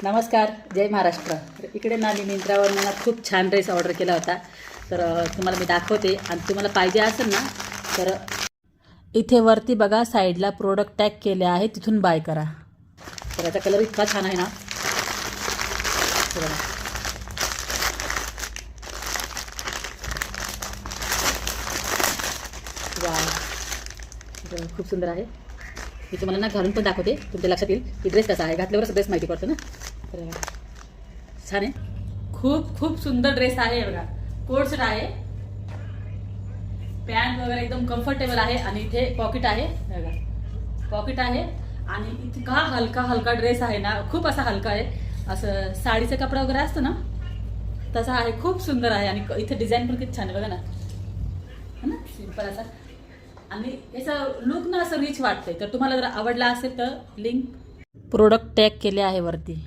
नमस्कार, जय महाराष्ट्र। तर इकडे ना मी मिंत्रावर ना खूप छान ड्रेस ऑर्डर केला होता, तर तुम्हाला मी दाखवते आणि तुम्हाला पाहिजे असेल ना तर इथे वरती बघा साईडला प्रोडक्ट टॅग केले आहे, तिथून बाय करा। तर याचा कलर इतका छान आहे ना, बघा वाव, खूप सुंदर आहे। मी तुम्हाला ना घालून पण दाखवते, तुमच्या लक्षात येईल की ड्रेस कसा आहे, घातल्यावरच ड्रेस माहिती पडतो ना। तर छान आहे, खूप खूप सुंदर ड्रेस आहे बघा। कोट सेट आहे, पॅन्ट वगैरे एकदम कम्फर्टेबल आहे आणि इथे पॉकेट आहे बघा, पॉकेट आहे आणि इतका हलका हलका ड्रेस आहे ना, खूप असा हलका आहे, असं साडीचा कपडा वगैरे असतो ना तसा आहे, खूप सुंदर आहे। आणि इथे डिझाईन पण किती छान आहे बघा ना, है ना, सिंपल असा आणि याचा लुक ना असं रिच वाटतंय। तर तुम्हाला जर आवडला असेल तर लिंक प्रोडक्ट टॅग केले आहे वरती।